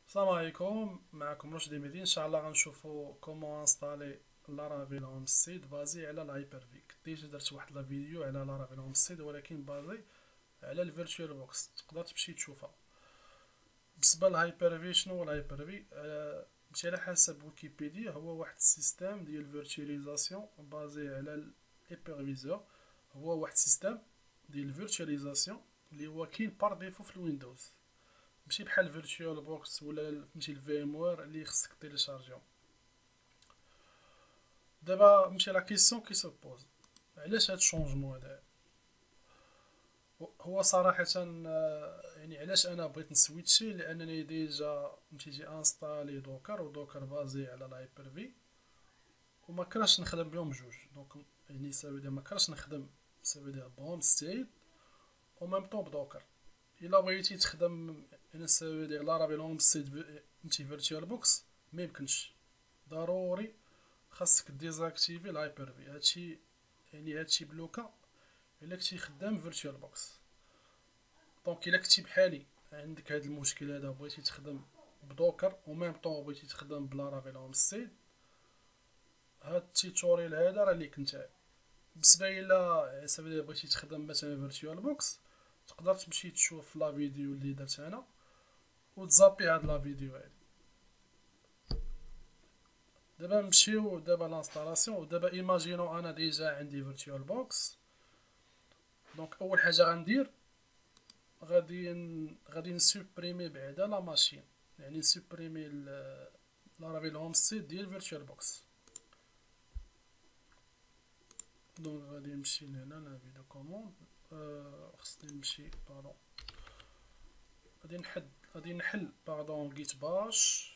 السلام عليكم، معكم رشدي مهدي. ان شاء الله غنشوفو كومون انستالي لارافيل هوم سيد بازي على الهايبر في. كنت ديجا درت واحد لا فيديو على لارافيل هوم سيد، ولكن بازي على الفيرتوال بوكس، تقدر تمشي تشوفها. بالنسبه للهايبر في، شنو هو الهايبر في؟ ماشي على حسب ويكيبيديا، هو واحد السيستم ديال فيرتواليزاسيون بازي على الهيبرفيزور. هو واحد السيستم ديال فيرتواليزاسيون اللي هو كاين بار ديفو في الويندوز، ماشي بحال فيرتوال بوكس ولا فهمتي الفي ام وير اللي خصك تيليشارجيهم. دابا ماشي لا كيسيون كي سو بوز، علاش هاد الشونجمون هذا؟ هو صراحة يعني علاش انا بغيت نسويتشي، لانني ديجا مشيتي انستالي دوكر، ودوكر بازي على الهايبر في، وما كرهتش نخدم بهم بجوج. دونك يعني ساوي ما كرهتش نخدم ساوي بهوم ستيت او ميم طون بدوكر. الا بغيتي تخدم انا ساوي لارافيل هوم ستيت انتي فيرتوال بوكس، ما يمكنش، ضروري خاصك ديزاكتيفي الهايبر في. هادشي يعني هادشي بلوكا الا كنتي خدام فيرتوال بوكس. دونك الا كنتي بحالي عندك هاد المشكل هذا، بغيتي تخدم بدوكر و ميم طون بغيتي تخدم بلارافيل هوم ستيت، هاد التيتوريال هذا راه ليك نتا. بالنسبه الى سبيل بغيتي تخدم مثلا فيرتوال بوكس، تقدر تمشي تشوف لا فيديو اللي درت انا وتزابي هاد لا فيديو هادي. دابا نمشيو دابا لانستالاسيون. ودابا ايماجينو انا ديجا عندي فيرتوال بوكس. دونك اول حاجه غندير، غادي نسوبريمي بعدا لا ماشين، يعني نسوبريمي لارافيل هوم سيت ديال فيرتوال بوكس. دونك غادي نمشي لهنا نافيدو كوموند. خصني نمشي باردون، غادي نحل باردون جيت باش.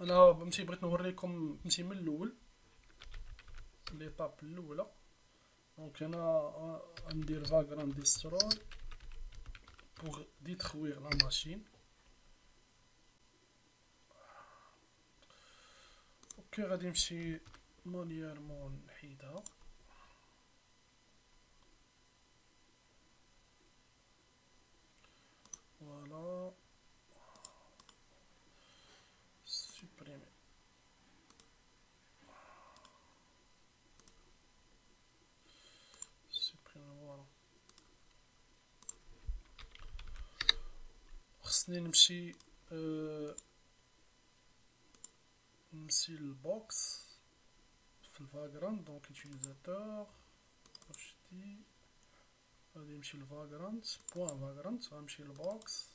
انا فهمتي بغيت نوريكم فهمتي من الاول ليطاب الاولى. دونك انا ندير فاغراند ديستروي بوغ ديتخويغ لا ماشين. اوكي، غادي نمشي مانييرمون نحيدها. فوالا، سوبريمي. سوبريمي فوالا. خصني نمشي نمشي للبوكس في الفاغراند. دونك يوتيليزاتور رشدي، غادي نمشي للفاغراند بوان فاغراند، غنمشي للبوكس،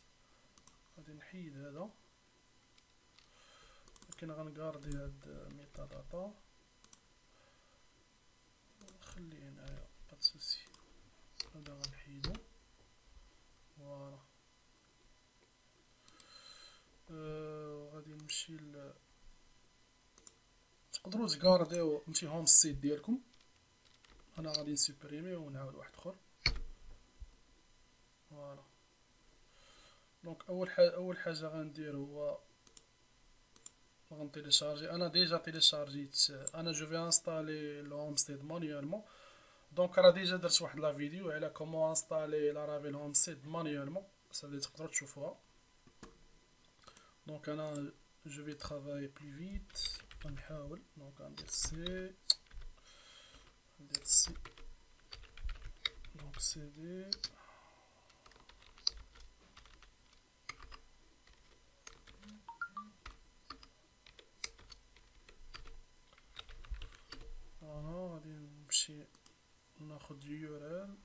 غادي نحيد هذا، لكن غنكاردي هاد ميتا داتا، نخليه هنايا با سوسي. هذا غنحيدو. فوالا. غادي نمشي تقدروا تكارديو نمشي هوم سيت ديالكم. انا غادي نسوبريمي ونعاود واحد اخر. فوالا. دونك اول حاجه غندير هو غنتيليشارجي. انا ديجا تيليشارجيت، انا جو في انستالي الهوم ستيت مانيوالمون. دونك راه ديجا درت واحد لا فيديو على كومون انستالي لارافيل هوم ستيت مانيوالمون، اللي تقدروا تشوفوها. دونك انا جو في ترافاي بلو فيت، غنحاول. دونك غندير سي، ندير سي، دونك سي دي. فوالا، غادي نمشي ناخد يو ار ال.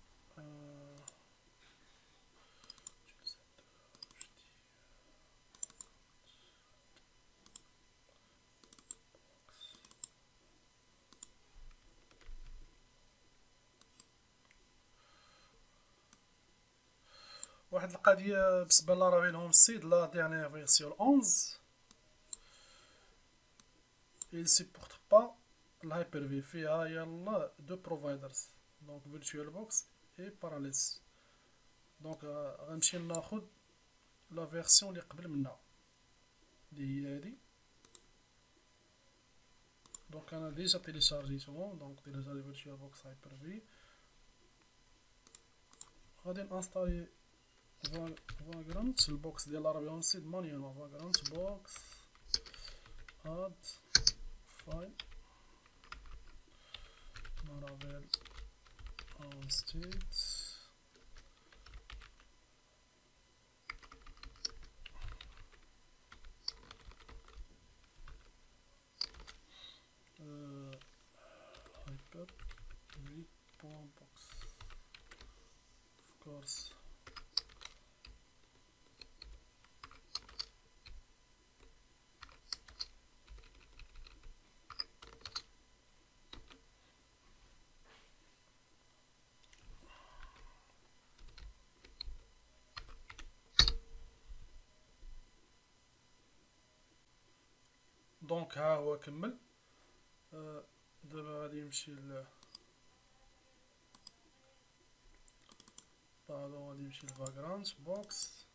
واحد القضيه بالنسبه لارافيل هوم سيد، لا ديرنيير فيرسيون 11 il supporte pas الهايبر في. فيها يلا دو بروفايدرز، دونك فيرتوال بوكس اي باراليز. دونك غنمشي ناخد لا فيرسيون اللي قبل منها، اللي هي هادي. دونك انا ديجا تيليشارجيتهم، دونك تيليشارجي فيرتشوال بوكس هايبر في. غادي نانستالي فاغرانت البوكس ديال لارافيل اون سيد مانيوال. فاغرانت بوكس اد فايل لارافيل اون ستيد hyper v box of course. دونك ها هو كمل. دابا غادي يمشي غادي يمشي لفاغرانت بوكس.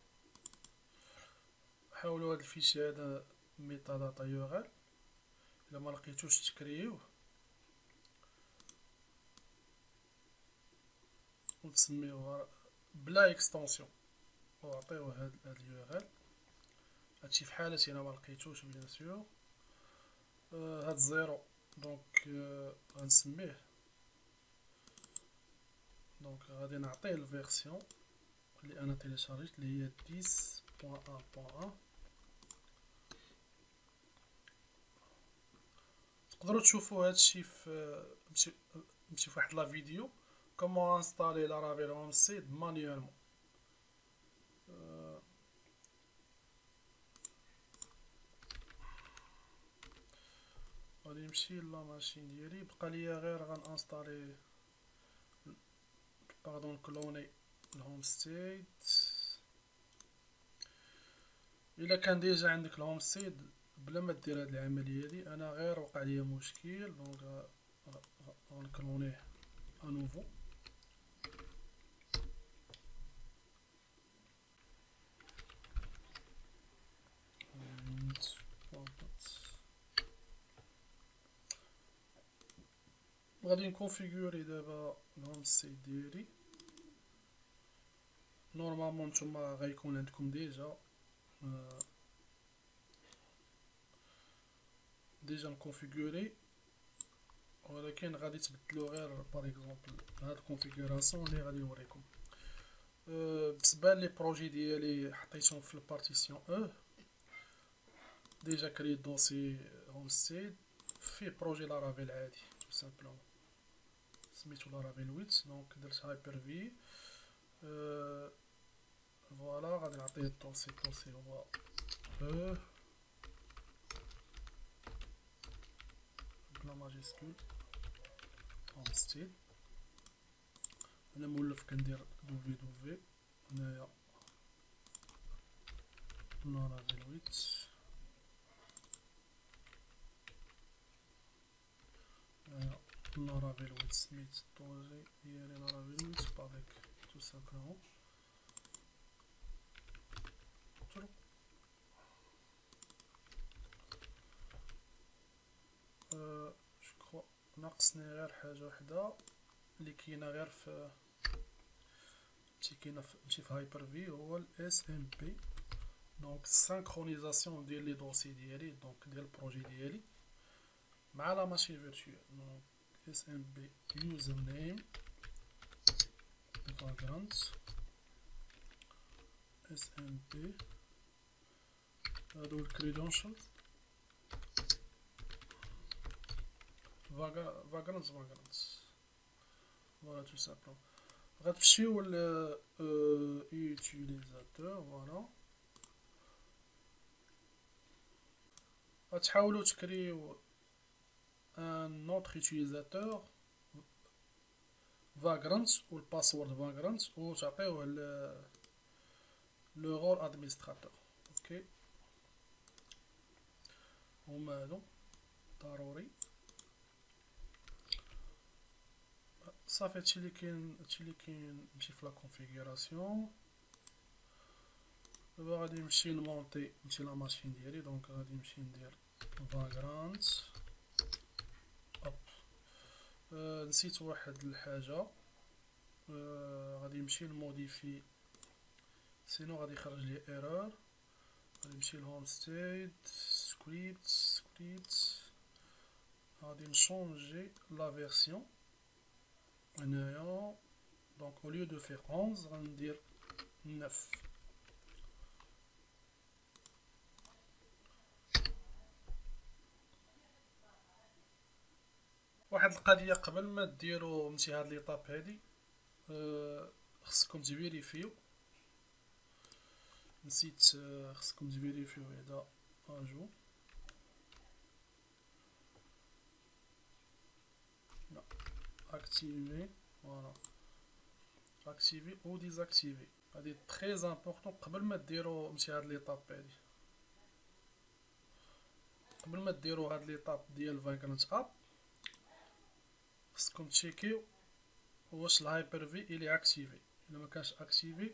حاولوا هاد الفيشي هذا ميتا داتا يورال، الا ما لقيتوش تكريوه وتسميوه بلا اكستنسيون وعطيوه هاد اليورال. هادشي في حالة الا ما لقيتوش بيان سور. هاد زيرو دونك غنسميه، دونك غادي نعطيه الفيرسيون اللي انا تيليشارجيت اللي هي 10.1.1. تقدروا تشوفوا هادشي في نمشي في واحد لا فيديو كومون انستالي لارافيل اون سيد مانيوالمون. غادي نمشي لا ماشين ديالي، بقى ليا غير غنانستالي باردون كلوني الهوم ستيد. الا كان ديجا عندك الهوم ستيد بلا ما دير هاد العمليه هادي، انا غير وقع ليا مشكل دونك غنكلونيه انوفو. غادي نكونفيغوري دابا الهوم ستيد ديالي. نورمالمون نتوما غيكون عندكم ديجا نكونفيغوري، ولكن غادي تبدلو غير باغ اكزومبل هاد الكونفيغوراسيون اللي غادي نوريكم. بالنسبه لي بروجي ديالي حطيتهم في البارتيسيون ديجا كريت دوسي هوم ستيد فيه بروجي لارافيل عادي تو سامبلومون سميتو لارافيل 8. دونك درت هايبر في فوالا. غادي نعطيه الدوسي هو بلا ماجيسكول هوم ستيد. انا مولف كندير دوفي هنايا لارافيل 8. لارافيل 8 سميت البروجي ديالي لارافيل 8 بافيك تو سامبلومون جو ناقصني غير حاجه وحده اللي كاينه غير في ماشي في هايبر في، هو الاس ام بي. دونك السانكرونيزاسيون ديال لي دوسي ديالي دونك ديال البروجي ديالي مع لا ماشين فيرتوال. دونك اس ام بي يوزر نيم فاغرانت اس ام بي هادو الكريدونشالز فاغرانت فوالا تو سامبلومون. غتمشيو ل يوتيليزاتور فوالا. غتحاولوا تكريو ان اوتر يوتيليزاتور فاغرانت والباسورد فاغرانت وتعطيوه لو رول ادمنستراتور. اوكي هما هادو ضروري صافي. هادشي اللي كاين نمشي في لا كونفيغوراسيون. دابا غادي نمشي نمونطي لا ماشين ديالي. دونك غادي نمشي ندير فاغرانت نسيت واحد الحاجه. غادي نمشي لموديفي، سينو غادي يخرج لي ايرور. غادي نمشي لهوم ستيت سكريبت غادي نشونجي لا فيرسيون هنايا. دونك au lieu de faire 11 غندير 9. واحد القضيه قبل ما ديروا نمشي هاد ليطاب هادي، خصكم تفيريفيو. نسيت، خصكم تفيريفيو هذا اجو. لا، اكتيفي، فوالا، اكتيفي او ديزاكتيفي. هادي تري امبورطون قبل ما ديروا نمشي هاد ليطاب هادي. قبل ما ديروا هاد ليطاب ديال فاغرانت اب خصكم تشيكيو واش الهايبر في الي اكتيفي. الا ما كانش اكتيفي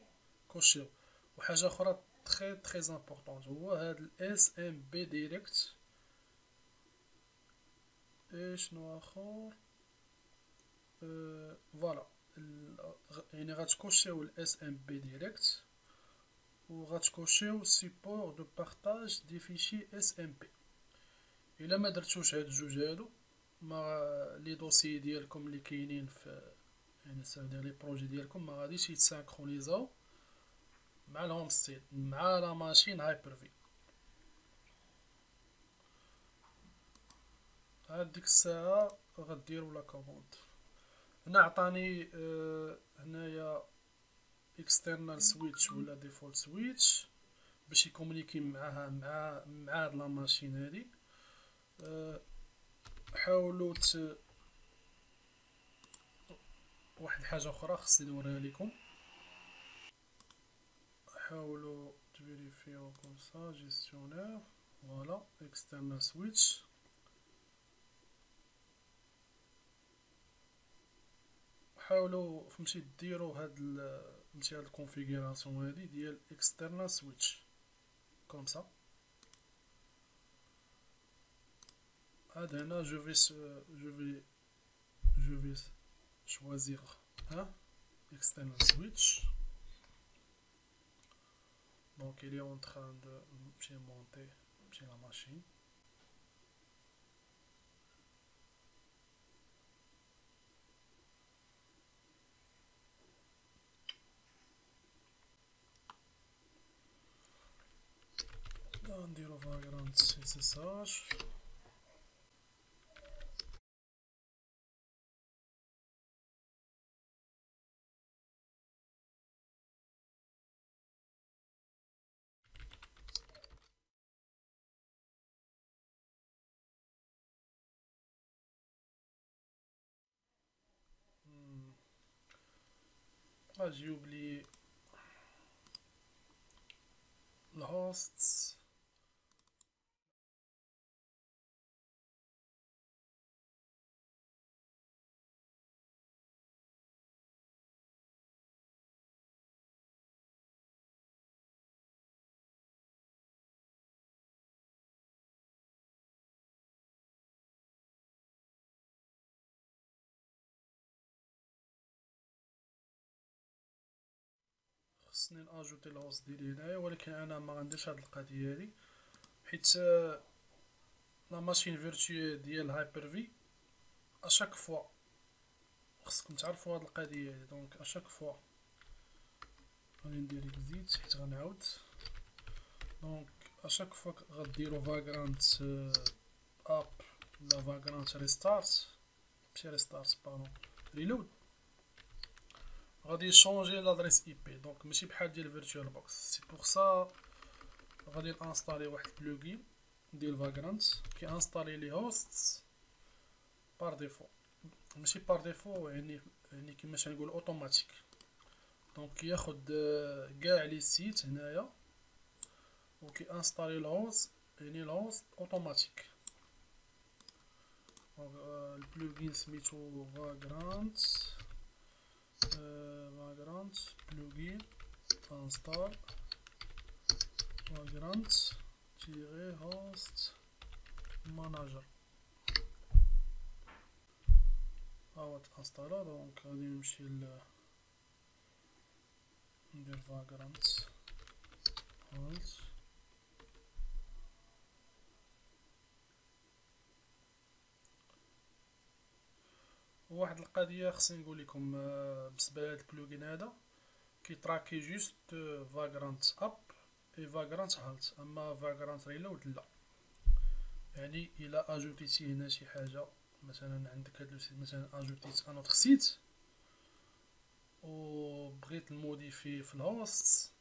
كوشيو. وحاجه اخرى تري امبورطون هو هاد الاس ام بي ديريكت. شنو اخر؟ فوالا، يعني غتكوشيو الاس ام بي ديريكت و غتكوشيو سيبور دو بارطاج دي فيشي اس ام بي. الا ما درتوش هاد الجوج هادو، ما لي دوسي ديالكم اللي كاينين في، يعني سافدير لي بروجي ديالكم ما غاديش يتسانكرونيزاو مع الهوم ستيت مع لا ماشين هايبر في. هاد ديك الساعه غديروا لا كوموند. هنا عطاني هنايا اكسترنال سويتش ولا ديفولت سويتش باش يكومونيكي معاها مع هاد لا ماشين هادي. حاولوا واحد الحاجه اخرى خصني نوريها لكم. حاولوا تفيريفيو كوم سا جيستيونير. فوالا، اكسترنال سويتش. حاولوا فهمتي ديروا هاد فهمتي هاد الكونفيغوراسيون هادي ديال اكسترنال سويتش كوم سا. هاد هنا جو في choisir un external switch. Donc il est en train de monter la machine. نديرو vagrant SSH. j'ai oublié le hosts. خصني ناجوتي الهوست ديالي هنايا، ولكن انا ما غنديرش هاد القضيه هادي حيت لا ماشين فيرتوال ديال هايبر في اشاك فوا خصكم تعرفوا هاد القضيه هادي. دونك اشاك فوا غادي ندير اكزيت حيت غنعاود. دونك اشاك فوا غديروا فاغرانت اب ولا فاغرانت ريستارت، ماشي ريستارت بارون، ريلود، غادي يشونجي لادريس اي بي. دونك ماشي بحال ديال فيرتوال بوكس. سي بوغ سا غادي نانستالي واحد البلوغين ديال فاغرانت كي انستالي لي هوستس بار ديفو، ماشي بار ديفو، يعني كيماش نقول اوتوماتيك. دونك ياخد كاع لي سيت هنايا وكي انستالي الهوست، يعني الهوست اوتوماتيك. البلوغين سميتو فاغرانت بلوغين انستال vagrant host manager. هو تانستالا. دونك غادي نمشي ندير فاغرانت هولت. واحد القضيه خصني نقول لكم بالنسبه لهاد البلوغين هذا، كيتراكي جوست فاغرانت اب اي فاغرانت هالت، اما فاغرانت ريلود لا. يعني الا اجوتيتي هنا شي حاجه، مثلا عندك هاد السيت مثلا اجوتيت ان اوتر سيت و بغيت نموديفي في الهوست،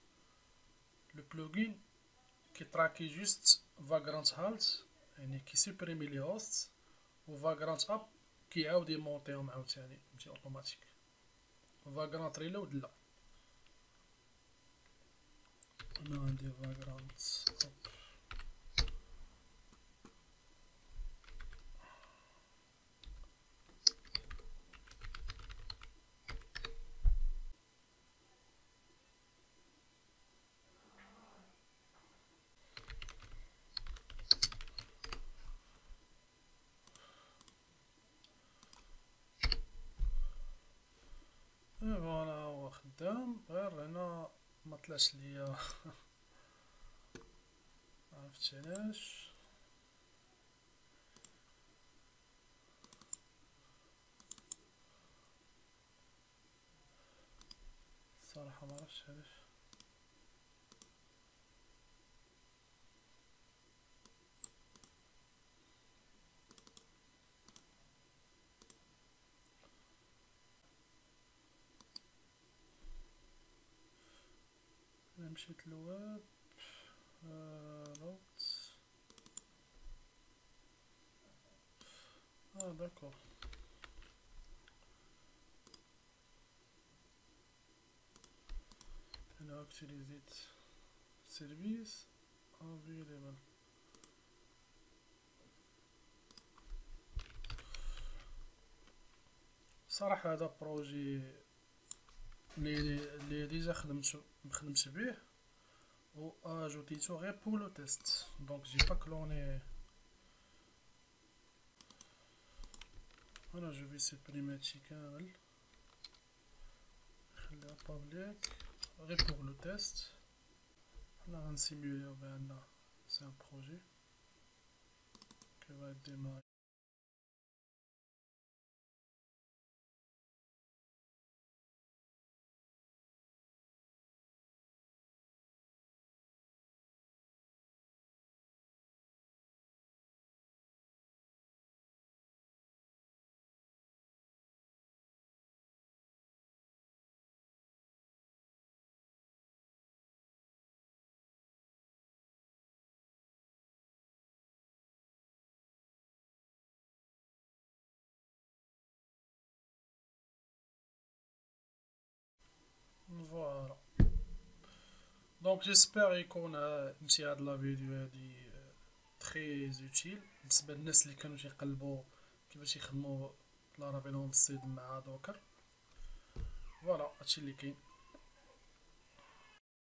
لو بلوغين كيتراكي جوست فاغرانت هالت، يعني كيسوبريمي لي هوست، و فاغرانت اب كيعاود يمونطيهم عاوتاني فهمتي اوتوماتيك. فاغرانت ريلود لا. انا ندير فاغرانت اب. فوالا هو خدام، غير هنا مطلعش ليا معرفتش علاش. الصراحة معرفتش علاش. انا مشيت للويب روت. داكور. انا اكتيليزيت سيرفيس افيليبل. صراحة هذا بروجي لي ديجا خدمت به و اجوتيتو غير بور لو تيست، دونك جي با كلوني. انا جو في سوبريمي هادشي كامل، نخليها بابليك غير بور لو تيست. حنا غنسيموليو بان سي ان بروجي كي va démarrer. فوالا. دونك جيسبر يكون فهمتي هاد لا فيديو هادي تري اوتيل بالنسبه للناس اللي كانوا تيقلبوا كيفاش يخدموا لارافيل هوم سيد مع دوكر. فوالا هادشي اللي كاين.